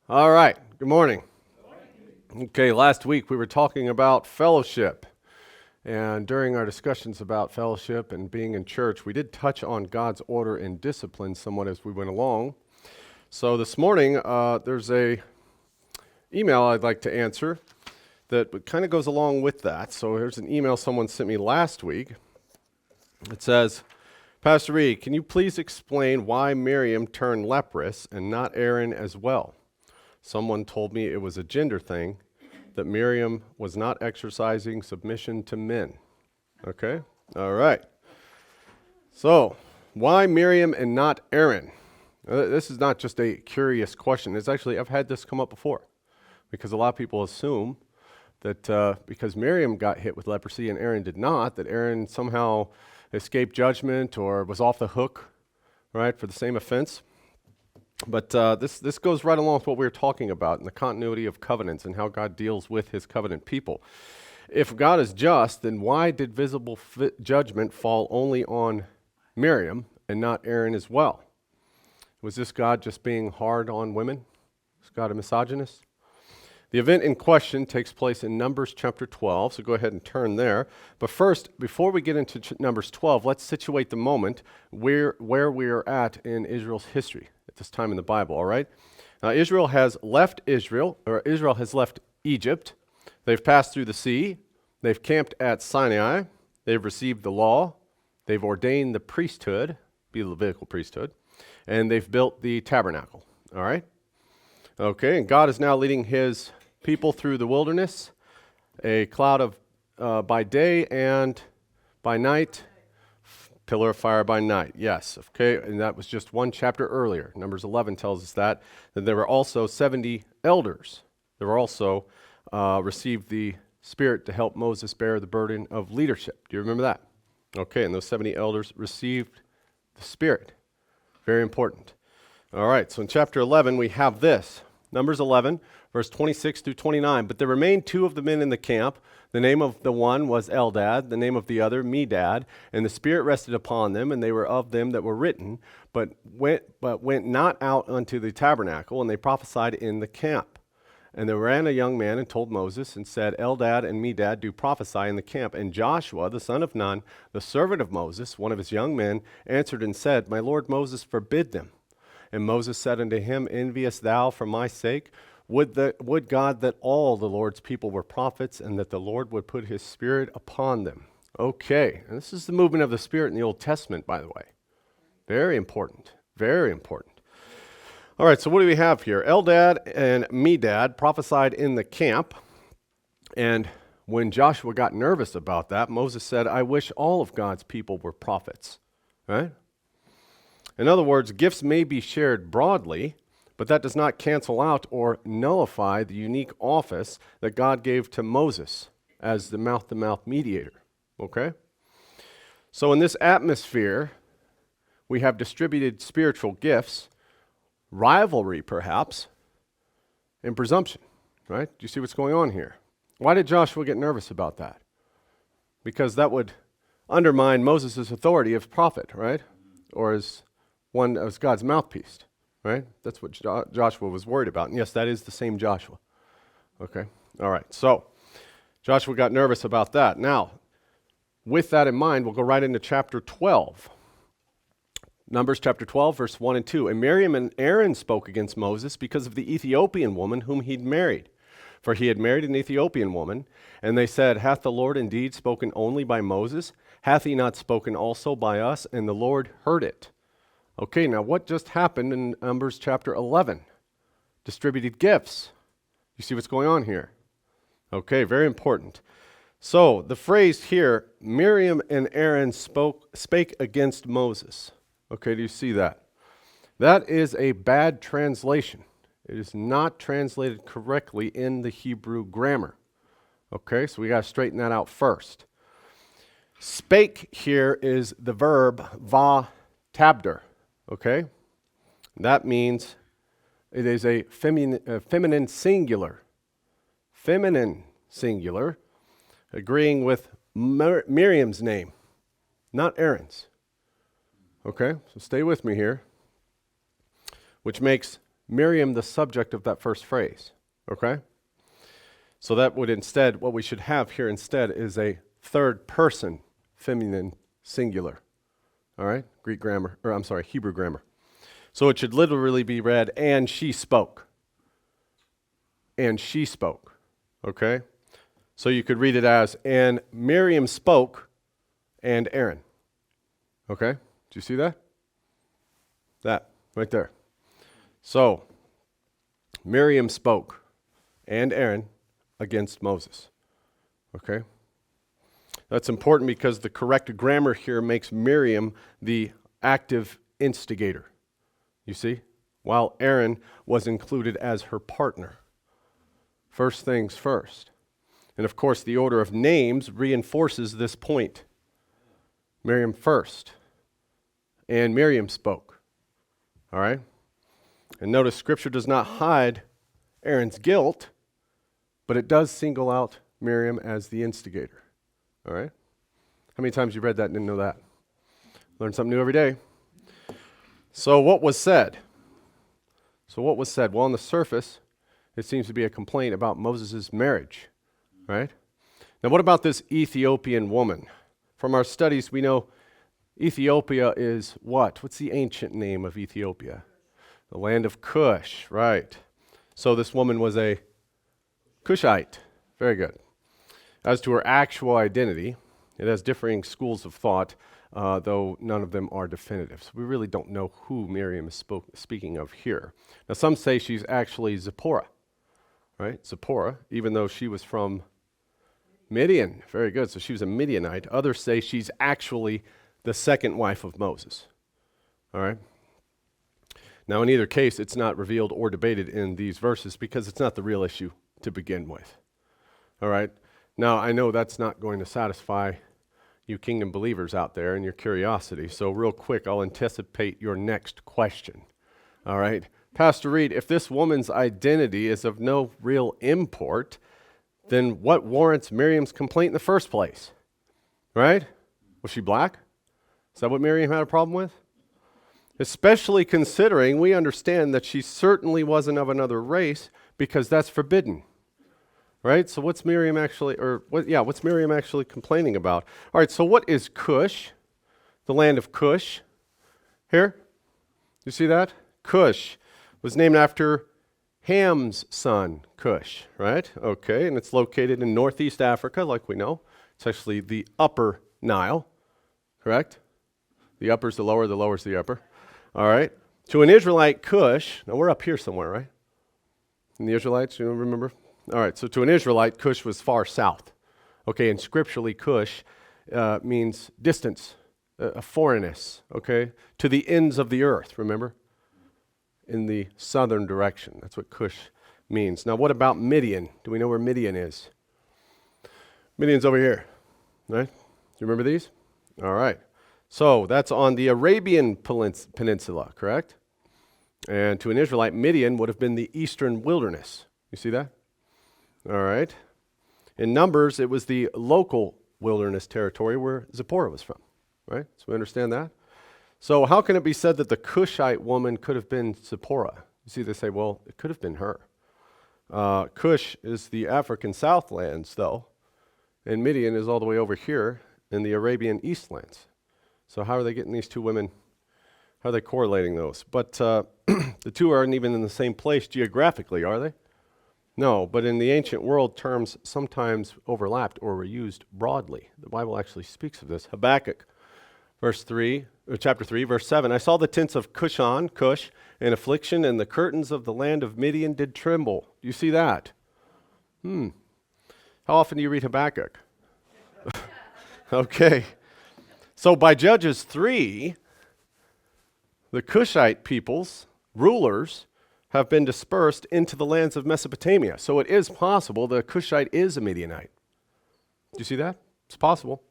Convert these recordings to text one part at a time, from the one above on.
All right, good morning. Okay, last week we were talking about fellowship. And during our discussions about fellowship and being in church, we did touch on God's order and discipline somewhat as we went along. So this morning, there's a email I'd like to answer that kind of goes along with that. So here's an email someone sent me last week. It says, Pastor Reid, can you please explain why Miriam turned leprous and not Aaron as well? Someone told me it was a gender thing, that Miriam was not exercising submission to men. Okay? All right. So, why Miriam and not Aaron? This is not just a curious question. It's actually, I've had this come up before, because a lot of people assume that because Miriam got hit with leprosy and Aaron did not, that Aaron somehow escaped judgment or was off the hook, right, for the same offense. But this goes right along with what we were talking about in the continuity of covenants and how God deals with his covenant people. If God is just, then why did visible judgment fall only on Miriam and not Aaron as well? Was this God just being hard on women? Was God a misogynist? The event in question takes place in Numbers chapter 12, so go ahead and turn there. But first, before we get into Numbers 12, let's situate the moment where we are at in Israel's history at this time in the Bible, all right? Now, Israel has left Egypt. They've passed through the sea. They've camped at Sinai. They've received the law. They've ordained the priesthood, be the Levitical priesthood, and they've built the tabernacle, all right? Okay, and God is now leading his people through the wilderness, a cloud of by day and by night, pillar of fire by night. Yes, okay, and that was just one chapter earlier. Numbers 11 tells us that there were also 70 elders. They were also received the Spirit to help Moses bear the burden of leadership. Do you remember that? Okay, and those 70 elders received the Spirit. Very important. All right, so in chapter 11 we have this. Numbers 11, verse 26 through 29. But there remained two of the men in the camp. The name of the one was Eldad, the name of the other Medad. And the Spirit rested upon them, and they were of them that were written, but went not out unto the tabernacle, and they prophesied in the camp. And there ran a young man and told Moses, and said, Eldad and Medad do prophesy in the camp. And Joshua, the son of Nun, the servant of Moses, one of his young men, answered and said, My lord Moses, forbid them. And Moses said unto him, Enviest thou for my sake? Would God that all the Lord's people were prophets, and that the Lord would put his Spirit upon them. Okay, and this is the movement of the Spirit in the Old Testament, by the way. Very important, very important. All right, so what do we have here? Eldad and Medad prophesied in the camp, and when Joshua got nervous about that, Moses said, I wish all of God's people were prophets, right? In other words, gifts may be shared broadly, but that does not cancel out or nullify the unique office that God gave to Moses as the mouth-to-mouth mediator, okay? So in this atmosphere, we have distributed spiritual gifts, rivalry perhaps, and presumption, right? Do you see what's going on here? Why did Joshua get nervous about that? Because that would undermine Moses' authority as prophet, right? Or as one as God's mouthpiece, right? That's what Joshua was worried about. And yes, that is the same Joshua. Okay, all right. So Joshua got nervous about that. Now, with that in mind, we'll go right into chapter 12. Numbers chapter 12, verse 1 and 2. And Miriam and Aaron spoke against Moses because of the Ethiopian woman whom he'd married. For he had married an Ethiopian woman. And they said, Hath the Lord indeed spoken only by Moses? Hath he not spoken also by us? And the Lord heard it. Okay, now what just happened in Numbers chapter 11? Distributed gifts. You see what's going on here? Okay, very important. So the phrase here, Miriam and Aaron spake against Moses. Okay, do you see that? That is a bad translation. It is not translated correctly in the Hebrew grammar. Okay, so we got to straighten that out first. Spake here is the verb va tabder. Okay? That means it is a feminine singular. Feminine singular, agreeing with Miriam's name, not Aaron's. Okay? So stay with me here. Which makes Miriam the subject of that first phrase, okay? So that would instead, what we should have here instead is a third person feminine singular, all right? Hebrew grammar. So it should literally be read, and she spoke. And she spoke, okay? So you could read it as, and Miriam spoke, and Aaron. Okay? Do you see that? That, right there. So, Miriam spoke, and Aaron, against Moses. Okay? That's important because the correct grammar here makes Miriam the active instigator. You see? While Aaron was included as her partner. First things first. And of course, the order of names reinforces this point. Miriam first. And Miriam spoke. All right? And notice Scripture does not hide Aaron's guilt, but it does single out Miriam as the instigator. All right? How many times you read that and didn't know that? Learn something new every day. So what was said? Well, on the surface, it seems to be a complaint about Moses' marriage, right? Now, what about this Ethiopian woman? From our studies, we know Ethiopia is what? What's the ancient name of Ethiopia? The land of Cush, right? So this woman was a Cushite. Very good. As to her actual identity, it has differing schools of thought, though none of them are definitive. So we really don't know who Miriam is speaking of here. Now, some say she's actually Zipporah, right? Zipporah, even though she was from Midian. Very good. So she was a Midianite. Others say she's actually the second wife of Moses. All right? Now, in either case, it's not revealed or debated in these verses because it's not the real issue to begin with. All right? Now, I know that's not going to satisfy you kingdom believers out there and your curiosity. So real quick, I'll anticipate your next question. All right? Pastor Reid, if this woman's identity is of no real import, then what warrants Miriam's complaint in the first place? Right? Was she black? Is that what Miriam had a problem with? Especially considering we understand that she certainly wasn't of another race because that's forbidden. Right? So what's Miriam actually complaining about? All right, so what is Cush? The land of Cush. Here? You see that? Cush was named after Ham's son, Cush, right? Okay, and it's located in northeast Africa, like we know. It's actually the upper Nile, correct? The upper's the lower's the upper. All right. To an Israelite, Cush, now we're up here somewhere, right? And the Israelites, you remember? All right, so to an Israelite, Cush was far south. Okay, and scripturally, Cush means distance, a foreignness, okay? To the ends of the earth, remember? In the southern direction. That's what Cush means. Now, what about Midian? Do we know where Midian is? Midian's over here, right? Do you remember these? All right. So that's on the Arabian Peninsula, correct? And to an Israelite, Midian would have been the eastern wilderness. You see that? All right. In Numbers, it was the local wilderness territory where Zipporah was from, right? So we understand that. So how can it be said that the Cushite woman could have been Zipporah? You see, they say, well, it could have been her. Cush is the African southlands, though, and Midian is all the way over here in the Arabian eastlands. So how are they getting these two women? How are they correlating those? But the two aren't even in the same place geographically, are they? No, but in the ancient world, terms sometimes overlapped or were used broadly. The Bible actually speaks of this. Habakkuk, chapter 3, verse 7. I saw the tents of Cushan, Cush, in affliction, and the curtains of the land of Midian did tremble. Do you see that? How often do you read Habakkuk? Okay. So by Judges 3, the Cushite peoples, rulers, have been dispersed into the lands of Mesopotamia. So it is possible the Cushite is a Midianite. Do you see that? It's possible.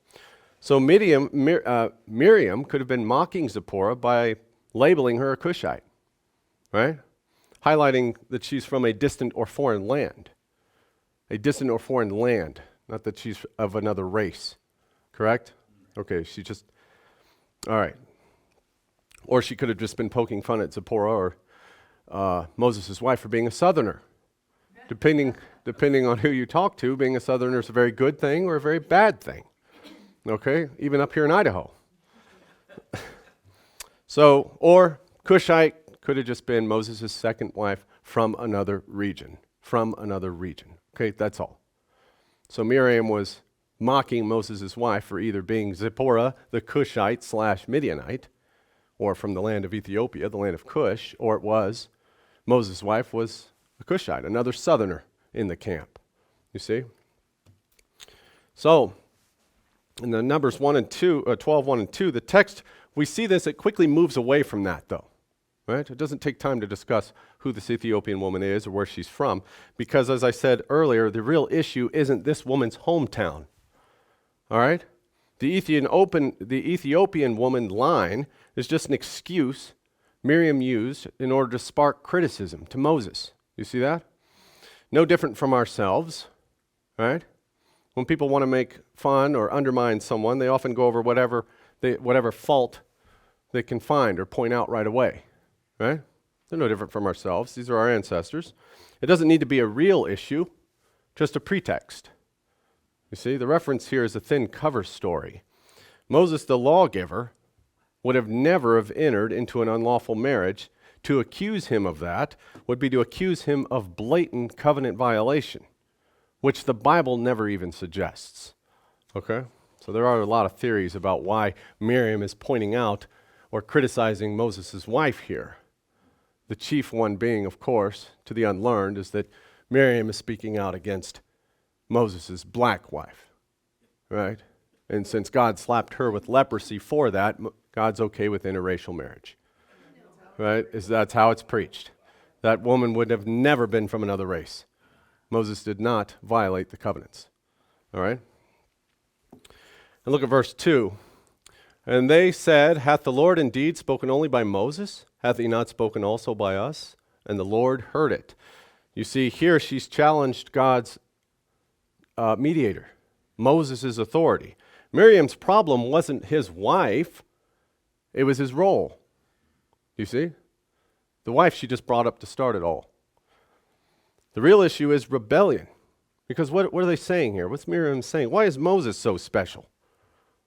So Miriam could have been mocking Zipporah by labeling her a Cushite, right? Highlighting that she's from a distant or foreign land. A distant or foreign land, not that she's of another race, correct? Okay, all right. Or she could have just been poking fun at Zipporah or Moses' wife for being a southerner. Depending on who you talk to, being a southerner is a very good thing or a very bad thing. Okay? Even up here in Idaho. So, or Cushite could have just been Moses' second wife from another region. From another region. Okay, that's all. So Miriam was mocking Moses' wife for either being Zipporah, the Cushite / Midianite, or from the land of Ethiopia, the land of Cush, or it was Moses' wife was a Cushite, another southerner in the camp. You see? So, in the Numbers 12, 1 and 2, the text, we see this, it quickly moves away from that, though. Right? It doesn't take time to discuss who this Ethiopian woman is or where she's from, because as I said earlier, the real issue isn't this woman's hometown. All right? The Ethiopian woman line is just an excuse Miriam used in order to spark criticism to Moses. You see that? No different from ourselves, right? When people want to make fun or undermine someone, they often go over whatever fault they can find or point out right away. Right? They're no different from ourselves. These are our ancestors. It doesn't need to be a real issue, just a pretext. You see, the reference here is a thin cover story. Moses, the lawgiver, would have never have entered into an unlawful marriage. To accuse him of that would be to accuse him of blatant covenant violation, which the Bible never even suggests. Okay? So there are a lot of theories about why Miriam is pointing out or criticizing Moses' wife here. The chief one being, of course, to the unlearned, is that Miriam is speaking out against Moses' black wife, right? And since God slapped her with leprosy for that, God's okay with interracial marriage, right? That's how it's preached. That woman would have never been from another race. Moses did not violate the covenants, all right? And look at verse 2. And they said, hath the Lord indeed spoken only by Moses? Hath he not spoken also by us? And the Lord heard it. You see, here she's challenged God's mediator, Moses' authority. Miriam's problem wasn't his wife, it was his role. You see? The wife she just brought up to start it all. The real issue is rebellion. Because what are they saying here? What's Miriam saying? Why is Moses so special?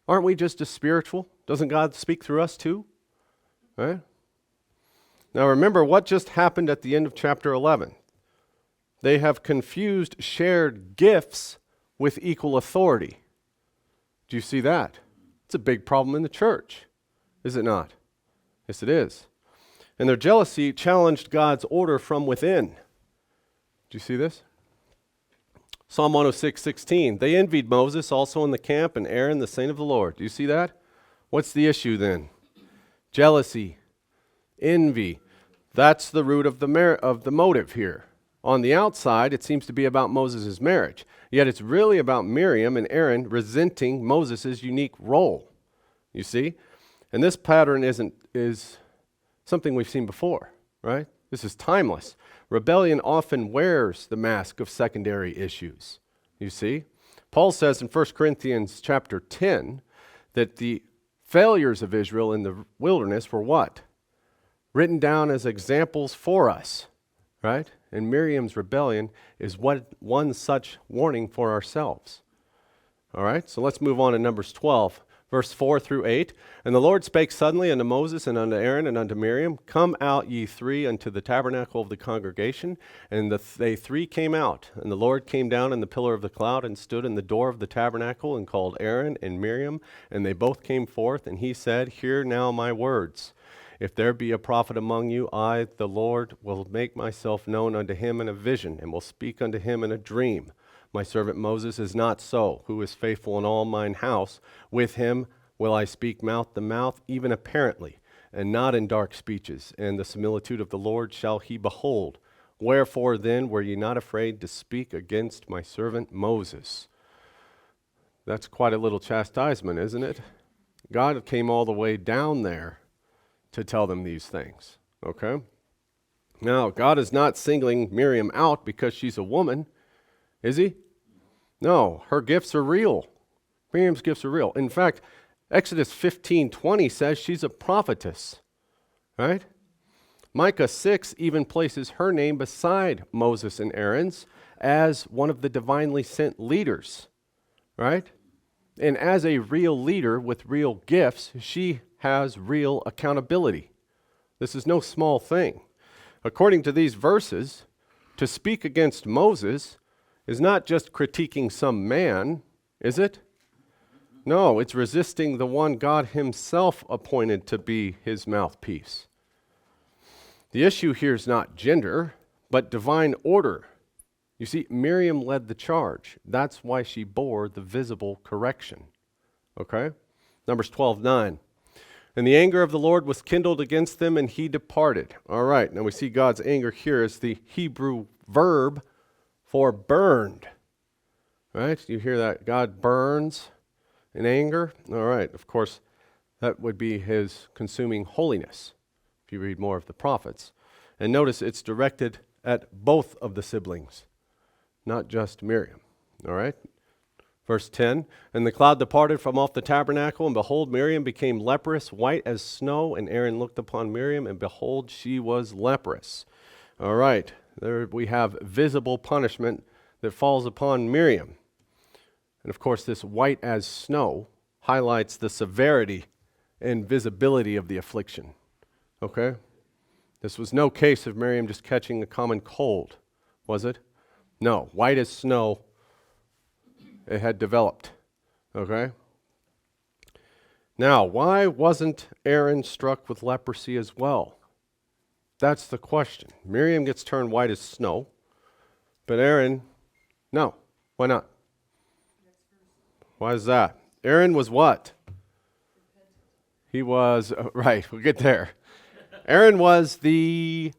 Aren't we just as spiritual? Doesn't God speak through us too? Right? Now remember what just happened at the end of chapter 11. They have confused shared gifts with equal authority. Do you see that? It's a big problem in the church, is it not? Yes, it is. And their jealousy challenged God's order from within. Do you see this? Psalm 106:16. They envied Moses also in the camp and Aaron, the saint of the Lord. Do you see that? What's the issue then? Jealousy, envy. That's the root of the motive here. On the outside, it seems to be about Moses' marriage. Yet it's really about Miriam and Aaron resenting Moses' unique role. You see? And this pattern is something we've seen before, right? This is timeless. Rebellion often wears the mask of secondary issues. You see? Paul says in 1 Corinthians chapter 10 that the failures of Israel in the wilderness were what? Written down as examples for us, right? And Miriam's rebellion is one such warning for ourselves. All right, so let's move on to Numbers 12. Verse 4 through 8, And the Lord spake suddenly unto Moses and unto Aaron and unto Miriam, Come out ye three unto the tabernacle of the congregation. And they three came out. And the Lord came down in the pillar of the cloud and stood in the door of the tabernacle and called Aaron and Miriam. And they both came forth. And he said, Hear now my words. If there be a prophet among you, I, the Lord, will make myself known unto him in a vision, and will speak unto him in a dream. My servant Moses is not so, who is faithful in all mine house. With him will I speak mouth to mouth, even apparently, and not in dark speeches. And the similitude of the Lord shall he behold. Wherefore then were ye not afraid to speak against my servant Moses? That's quite a little chastisement, isn't it? God came all the way down there to tell them these things, okay? Now, God is not singling Miriam out because she's a woman, is he? No, her gifts are real. Miriam's gifts are real. In fact, Exodus 15:20 says she's a prophetess, right? Micah 6 even places her name beside Moses and Aaron's as one of the divinely sent leaders, right? And as a real leader with real gifts, she has real accountability. This is no small thing. According to these verses, to speak against Moses is not just critiquing some man, is it? No, it's resisting the one God himself appointed to be his mouthpiece. The issue here is not gender, but divine order. You see, Miriam led the charge. That's why she bore the visible correction. Okay? Numbers 12:9. And the anger of the Lord was kindled against them, and he departed. All right, now we see God's anger here is the Hebrew verb for burned. Right? You hear that? God burns in anger. All right, of course, that would be his consuming holiness, if you read more of the prophets. And notice it's directed at both of the siblings, not just Miriam. All right? Verse 10, and the cloud departed from off the tabernacle, and behold, Miriam became leprous, white as snow, and Aaron looked upon Miriam, and behold, she was leprous. All right, there we have visible punishment that falls upon Miriam. And of course, this white as snow highlights the severity and visibility of the affliction. Okay? This was no case of Miriam just catching a common cold, was it? No, white as snow, it had developed. Okay? Now, why wasn't Aaron struck with leprosy as well? That's the question. Miriam gets turned white as snow, but Aaron, no. Why not? Why is that? Aaron was what? He was, right, we'll get there. Aaron was the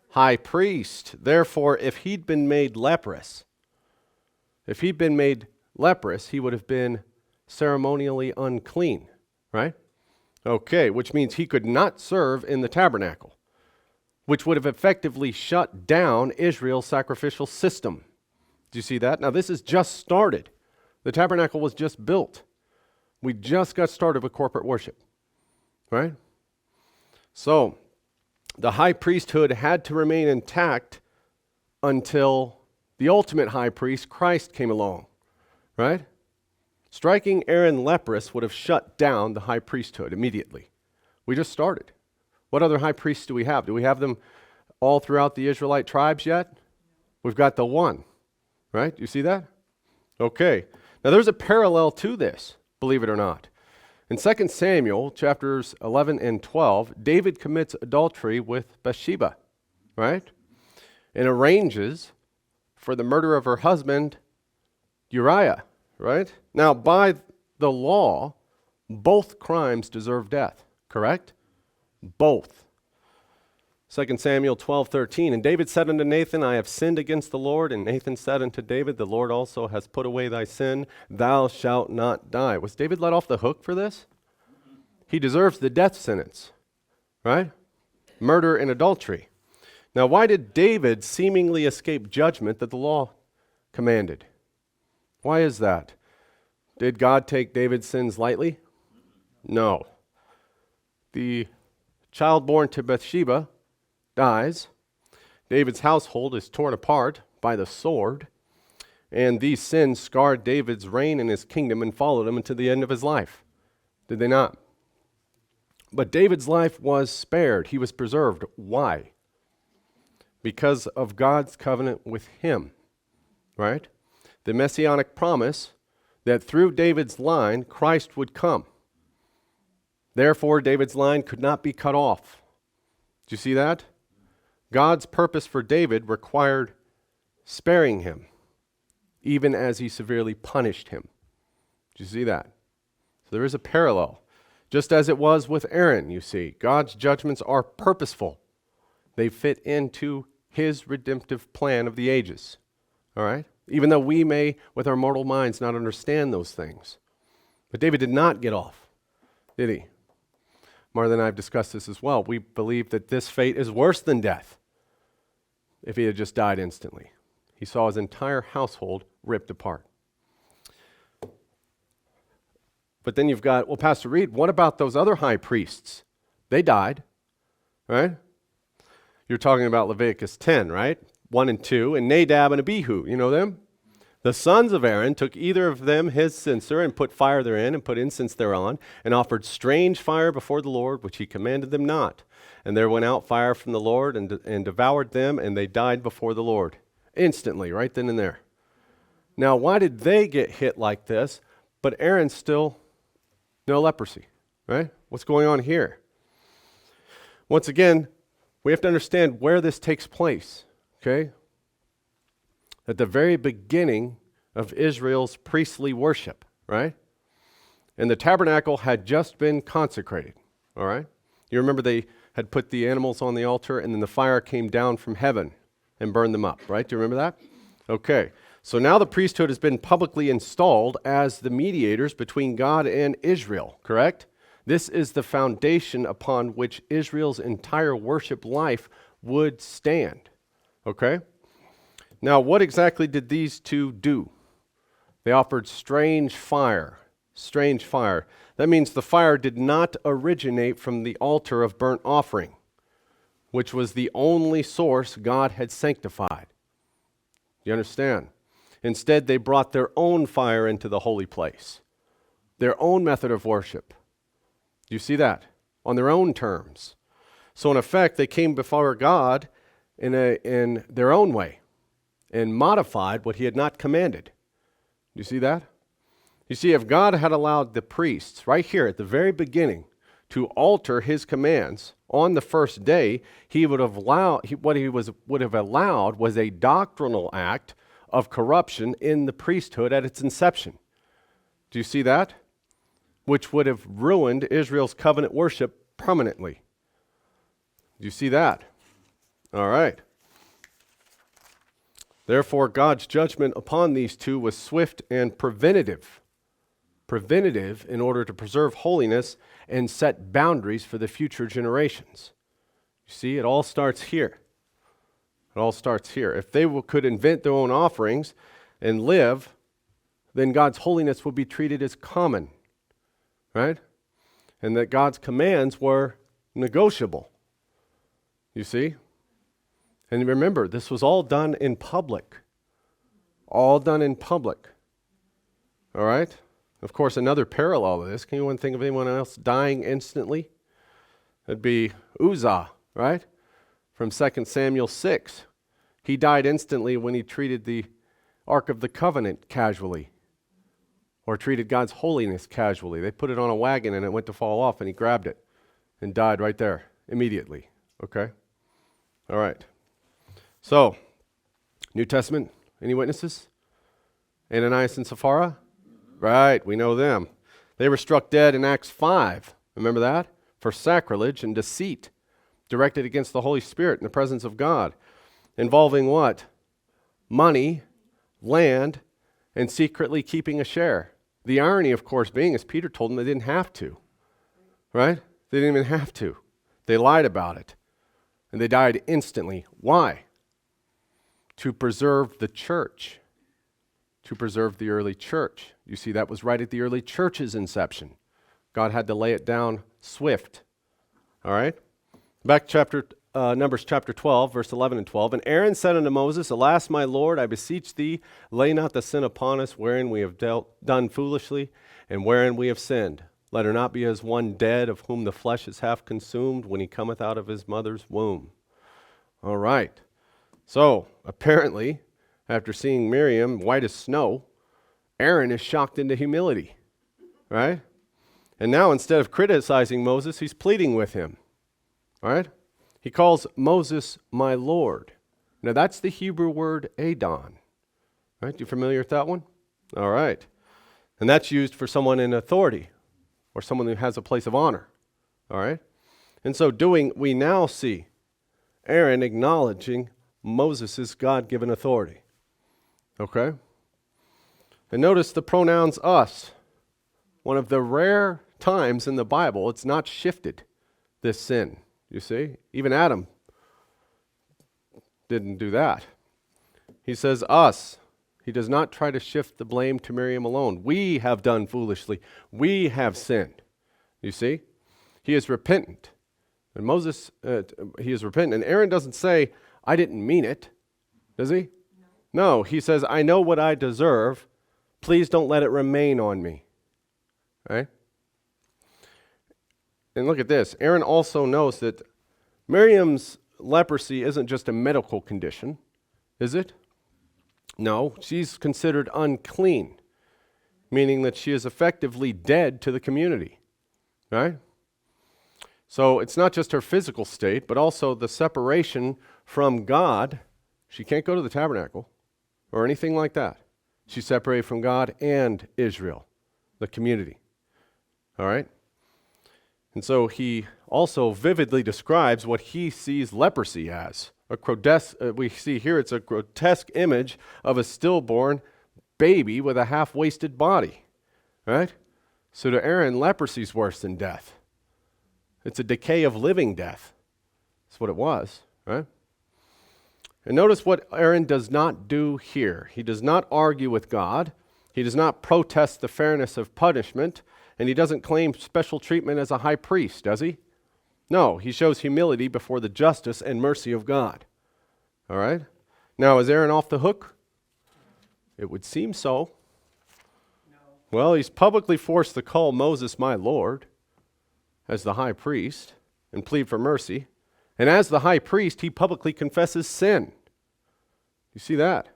high priest. Therefore, if he'd been made leprous, he would have been ceremonially unclean, right? Okay, which means he could not serve in the tabernacle, which would have effectively shut down Israel's sacrificial system. Do you see that? Now, this has just started. The tabernacle was just built. We just got started with corporate worship, right? So, the high priesthood had to remain intact until the ultimate high priest, Christ, came along, right? Striking Aaron leprous would have shut down the high priesthood immediately. We just started. What other high priests do we have? Do we have them all throughout the Israelite tribes yet? We've got the one, right? You see that? Okay. Now there's a parallel to this, believe it or not. In 2 Samuel chapters 11 and 12, David commits adultery with Bathsheba, right? And arranges for the murder of her husband, Uriah, right? Now, by the law, both crimes deserve death, correct? Both. 2 Samuel 12:13, and David said unto Nathan, I have sinned against the Lord. And Nathan said unto David, the Lord also has put away thy sin. Thou shalt not die. Was David let off the hook for this? He deserves the death sentence, right? Murder and adultery. Now, why did David seemingly escape judgment that the law commanded? Why is that? Did God take David's sins lightly? No. The child born to Bathsheba dies. David's household is torn apart by the sword. And these sins scarred David's reign in his kingdom and followed him until the end of his life. Did they not? But David's life was spared. He was preserved. Why? Because of God's covenant with him, right? The messianic promise that through David's line, Christ would come. Therefore, David's line could not be cut off. Do you see that? God's purpose for David required sparing him, even as he severely punished him. Do you see that? So there is a parallel. Just as it was with Aaron, you see, God's judgments are purposeful. They fit into his redemptive plan of the ages. All right? Even though we may, with our mortal minds, not understand those things. But David did not get off, did he? Martha and I have discussed this as well. We believe that this fate is worse than death if he had just died instantly. He saw his entire household ripped apart. But then you've got, well, Pastor Reid, what about those other high priests? They died, right? You're talking about Leviticus 10, right? 1 and 2, and Nadab and Abihu, you know them? The sons of Aaron took either of them his censer and put fire therein and put incense thereon and offered strange fire before the Lord, which he commanded them not. And there went out fire from the Lord and devoured them, and they died before the Lord. Instantly, right then and there. Now, why did they get hit like this, but Aaron still no leprosy, right? What's going on here? Once again, we have to understand where this takes place, okay? At the very beginning of Israel's priestly worship, right? And the tabernacle had just been consecrated, all right? You remember they had put the animals on the altar and then the fire came down from heaven and burned them up, right? Do you remember that? Okay. So now the priesthood has been publicly installed as the mediators between God and Israel, correct? This is the foundation upon which Israel's entire worship life would stand, okay? Now, what exactly did these two do? They offered strange fire. Strange fire. That means the fire did not originate from the altar of burnt offering, which was the only source God had sanctified. You understand? Instead, they brought their own fire into the holy place, their own method of worship. Do you see that? On their own terms. So in effect, they came before God in their own way and modified what he had not commanded. Do you see that? You see, if God had allowed the priests right here at the very beginning to alter his commands on the first day, he would have allowed was a doctrinal act of corruption in the priesthood at its inception. Do you see that? Which would have ruined Israel's covenant worship permanently. Do you see that? All right. Therefore, God's judgment upon these two was swift and preventative. Preventative in order to preserve holiness and set boundaries for the future generations. You see, it all starts here. It all starts here. If they could invent their own offerings and live, then God's holiness would be treated as common, right? And that God's commands were negotiable. You see? And remember, this was all done in public. All done in public. All right? Of course, another parallel to this, can anyone think of anyone else dying instantly? It'd be Uzzah, right? From 2 Samuel 6. He died instantly when he treated the Ark of the Covenant casually, or treated God's holiness casually. They put it on a wagon and it went to fall off and he grabbed it and died right there immediately. Okay? All right. So, New Testament, any witnesses? Ananias and Sapphira? Right, we know them. They were struck dead in Acts 5. Remember that? For sacrilege and deceit directed against the Holy Spirit in the presence of God. Involving what? Money, land, and secretly keeping a share. The irony, of course, being, as Peter told them, they didn't have to. Right? They didn't even have to. They lied about it. And they died instantly. Why? To preserve the church. To preserve the early church. You see, that was right at the early church's inception. God had to lay it down swift. All right? Back to Numbers chapter 12, verse 11 and 12. And Aaron said unto Moses, Alas, my Lord, I beseech thee, lay not the sin upon us, wherein we have done foolishly, and wherein we have sinned. Let her not be as one dead, of whom the flesh is half consumed, when he cometh out of his mother's womb. All right. So, apparently, after seeing Miriam white as snow, Aaron is shocked into humility, right? And now, instead of criticizing Moses, he's pleading with him, all right? He calls Moses my Lord. Now, that's the Hebrew word Adon, right? You familiar with that one? All right. And that's used for someone in authority or someone who has a place of honor, all right? And so doing, we now see Aaron acknowledging Moses' God-given authority, okay? And notice the pronouns us. One of the rare times in the Bible it's not shifted, this sin. You see? Even Adam didn't do that. He says us. He does not try to shift the blame to Miriam alone. We have done foolishly. We have sinned. You see? He is repentant. And Moses, he is repentant. And Aaron doesn't say, I didn't mean it. Does he? No, he says, I know what I deserve. Please don't let it remain on me. Right? And look at this. Aaron also knows that Miriam's leprosy isn't just a medical condition, is it? No, she's considered unclean, meaning that she is effectively dead to the community. Right? So it's not just her physical state, but also the separation from God. She can't go to the tabernacle or anything like that. She's separated from God and Israel, the community. All right? And so he also vividly describes what he sees leprosy as. We see here it's a grotesque image of a stillborn baby with a half-wasted body. Right? So to Aaron, leprosy is worse than death. It's a decay of living death. That's what it was, right? And notice what Aaron does not do here. He does not argue with God. He does not protest the fairness of punishment. And he doesn't claim special treatment as a high priest, does he? No, he shows humility before the justice and mercy of God. All right? Now, is Aaron off the hook? It would seem so. No. Well, he's publicly forced to call Moses my Lord as the high priest and plead for mercy. And as the high priest, he publicly confesses sin. You see that?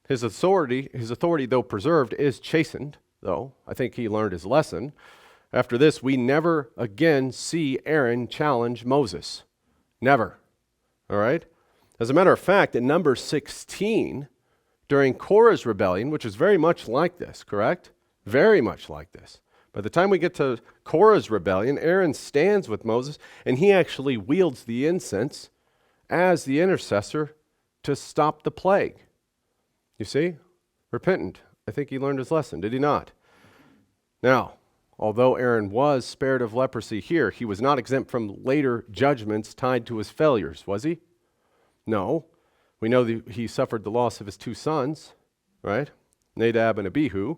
His authority, though preserved, is chastened, though. I think he learned his lesson. After this, we never again see Aaron challenge Moses. Never. All right? As a matter of fact, in Numbers 16, during Korah's rebellion, which is very much like this, correct? Very much like this. By the time we get to Korah's rebellion, Aaron stands with Moses, and he actually wields the incense as the intercessor to stop the plague. You see? Repentant. I think he learned his lesson, did he not? Now, although Aaron was spared of leprosy here, he was not exempt from later judgments tied to his failures, was he? No. We know that he suffered the loss of his two sons, right? Nadab and Abihu.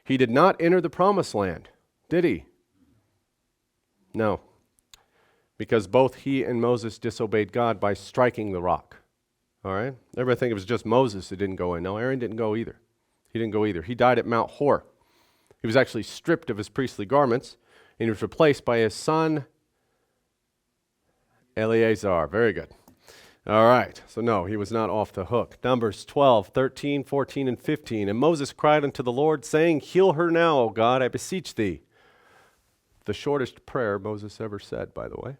He did not enter the promised land, did he? No. Because both he and Moses disobeyed God by striking the rock. All right? Everybody think it was just Moses that didn't go in. No, Aaron didn't go either. He didn't go either. He died at Mount Hor. He was actually stripped of his priestly garments, and he was replaced by his son, Eleazar. Very good. All right, so no, he was not off the hook. Numbers 12, 13, 14, and 15. And Moses cried unto the Lord, saying, Heal her now, O God, I beseech thee. The shortest prayer Moses ever said, by the way.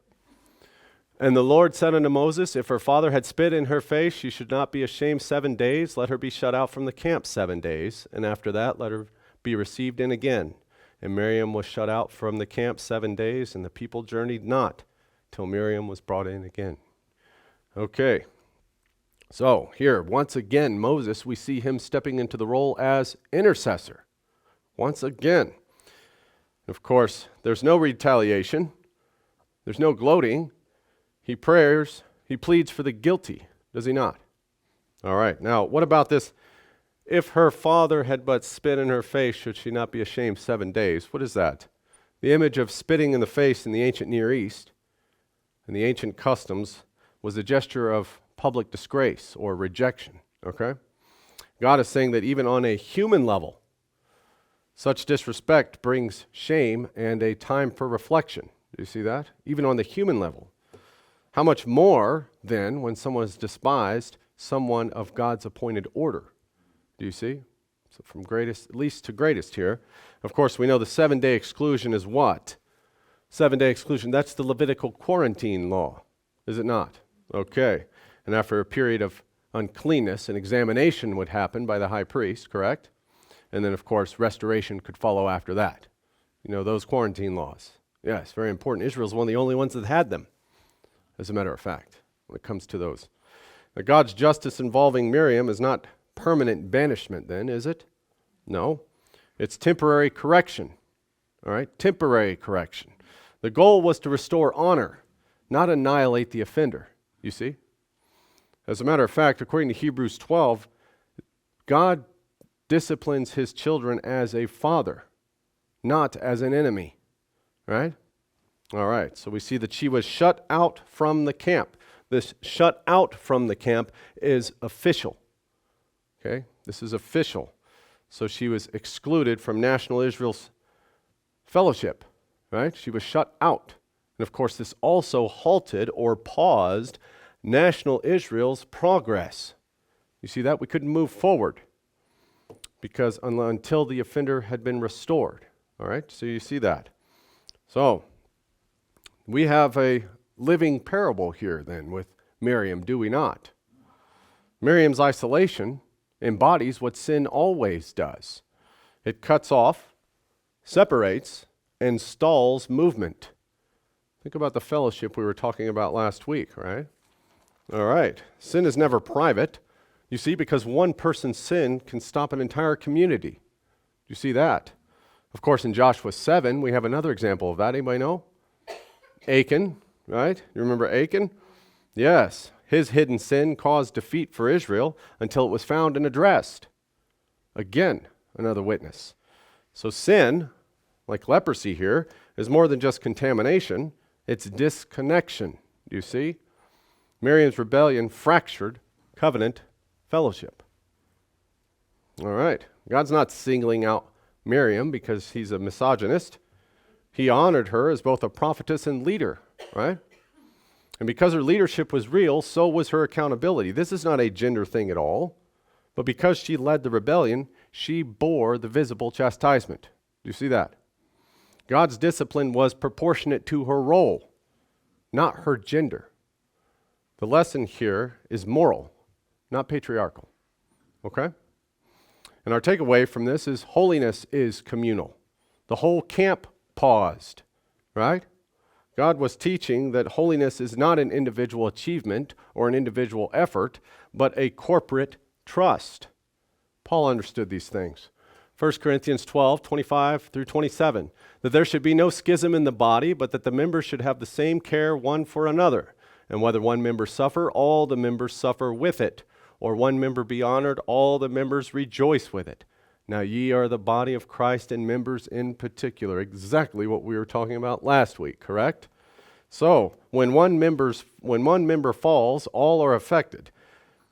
And the Lord said unto Moses, If her father had spit in her face, she should not be ashamed 7 days. Let her be shut out from the camp 7 days. And after that, let her be received in again. And Miriam was shut out from the camp 7 days, and the people journeyed not till Miriam was brought in again. Okay, so here, once again, Moses, we see him stepping into the role as intercessor. Once again. Of course, there's no retaliation. There's no gloating. He pleads for the guilty, does he not? All right, now, what about this? If her father had but spit in her face, should she not be ashamed 7 days? What is that? The image of spitting in the face in the ancient Near East and the ancient customs was a gesture of public disgrace or rejection, okay? God is saying that even on a human level, such disrespect brings shame and a time for reflection. Do you see that? Even on the human level. How much more, then, when someone is despised, someone of God's appointed order? Do you see? So from least to greatest here. Of course, we know the 7-day exclusion is what? 7-day exclusion, that's the Levitical quarantine law, is it not? Okay. And after a period of uncleanness, an examination would happen by the high priest, correct? And then, of course, restoration could follow after that. You know, those quarantine laws. Yes, very important. Israel's one of the only ones that had them, as a matter of fact, when it comes to those. Now, God's justice involving Miriam is not permanent banishment then, is it? No. It's temporary correction. All right? Temporary correction. The goal was to restore honor, not annihilate the offender. You see? As a matter of fact, according to Hebrews 12, God disciplines his children as a father, not as an enemy. Right? All right, so we see that she was shut out from the camp. This shut out from the camp is official. Okay, this is official. So she was excluded from national Israel's fellowship, right? She was shut out. And of course, this also halted or paused national Israel's progress. You see that? We couldn't move forward because until the offender had been restored. All right, so you see that. So we have a living parable here then with Miriam, do we not? Miriam's isolation embodies what sin always does. It cuts off, separates, and stalls movement. Think about the fellowship we were talking about last week, right? All right. Sin is never private. You see, because one person's sin can stop an entire community. You see that? Of course, in Joshua 7, we have another example of that. Anybody know? Achan, right? You remember Achan? Yes. His hidden sin caused defeat for Israel until it was found and addressed. Again, another witness. So sin, like leprosy here, is more than just contamination. It's disconnection. Do you see? Miriam's rebellion fractured covenant fellowship. All right. God's not singling out Miriam because he's a misogynist. He honored her as both a prophetess and leader, right? And because her leadership was real, so was her accountability. This is not a gender thing at all, but because she led the rebellion, she bore the visible chastisement. Do you see that? God's discipline was proportionate to her role, not her gender. The lesson here is moral, not patriarchal. Okay? And our takeaway from this is holiness is communal. The whole camp paused, right? God was teaching that holiness is not an individual achievement or an individual effort, but a corporate trust. Paul understood these things. 1 Corinthians 12:25 through 27, that there should be no schism in the body, but that the members should have the same care one for another. And whether one member suffer, all the members suffer with it. Or one member be honored, all the members rejoice with it. Now ye are the body of Christ and members in particular. Exactly what we were talking about last week, correct? So, when one member falls, all are affected.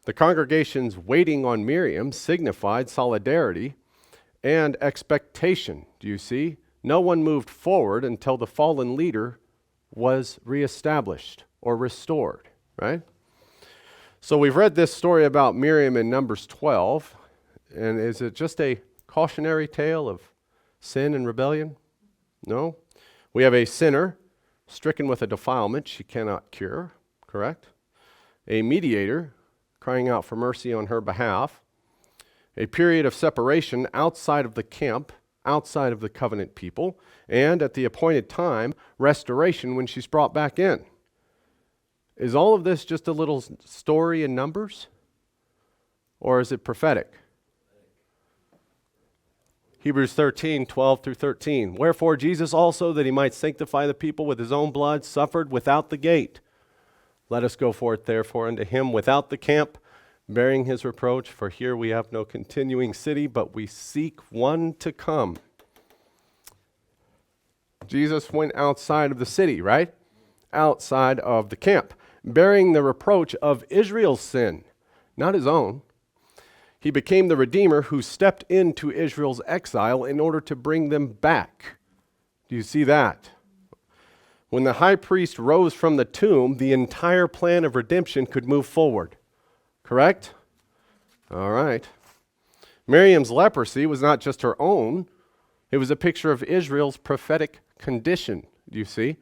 The congregation's waiting on Miriam signified solidarity and expectation. Do you see? No one moved forward until the fallen leader was reestablished or restored, right? So we've read this story about Miriam in Numbers 12, and is it just a cautionary tale of sin and rebellion? No. We have a sinner stricken with a defilement she cannot cure, correct? A mediator crying out for mercy on her behalf. A period of separation outside of the camp, outside of the covenant people, and at the appointed time, restoration when she's brought back in. Is all of this just a little story in Numbers? Or is it prophetic? Hebrews 13:12 through 13. Wherefore Jesus also, that he might sanctify the people with his own blood, suffered without the gate. Let us go forth therefore unto him without the camp, bearing his reproach. For here we have no continuing city, but we seek one to come. Jesus went outside of the city, right? Outside of the camp, bearing the reproach of Israel's sin, not his own. He became the Redeemer who stepped into Israel's exile in order to bring them back. Do you see that? When the high priest rose from the tomb, the entire plan of redemption could move forward. Correct? All right. Miriam's leprosy was not just her own. It was a picture of Israel's prophetic condition. Do you see?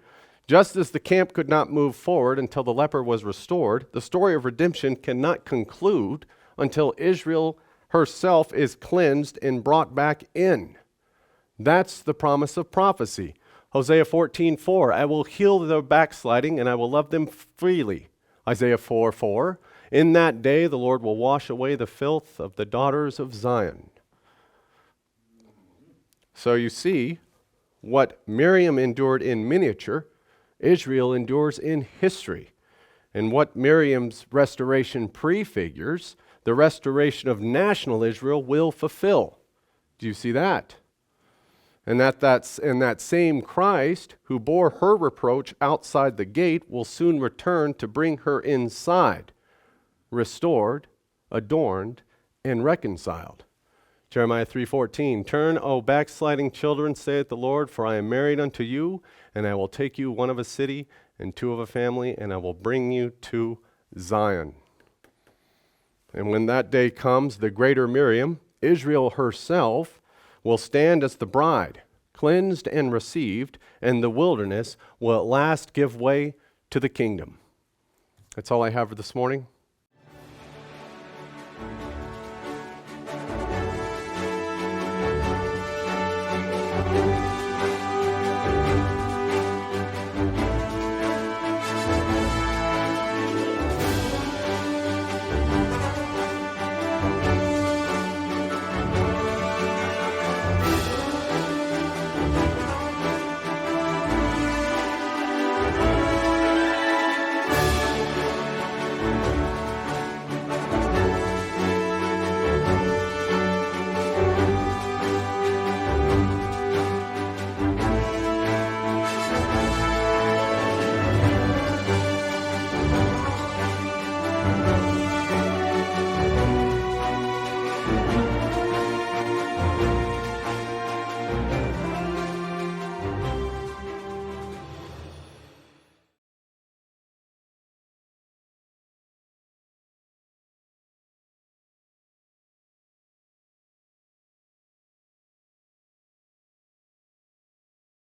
Just as the camp could not move forward until the leper was restored, the story of redemption cannot conclude until Israel herself is cleansed and brought back in. That's the promise of prophecy. Hosea 14:4, I will heal their backsliding and I will love them freely. Isaiah 4:4, in that day the Lord will wash away the filth of the daughters of Zion. So you see, what Miriam endured in miniature, Israel endures in history. And what Miriam's restoration prefigures, the restoration of national Israel will fulfill. Do you see that? And that same Christ who bore her reproach outside the gate will soon return to bring her inside, restored, adorned, and reconciled. Jeremiah 3:14, Turn, O backsliding children, saith the Lord, for I am married unto you, and I will take you one of a city and two of a family, and I will bring you to Zion. And when that day comes, the greater Miriam, Israel herself, will stand as the bride, cleansed and received, and the wilderness will at last give way to the kingdom. That's all I have for this morning.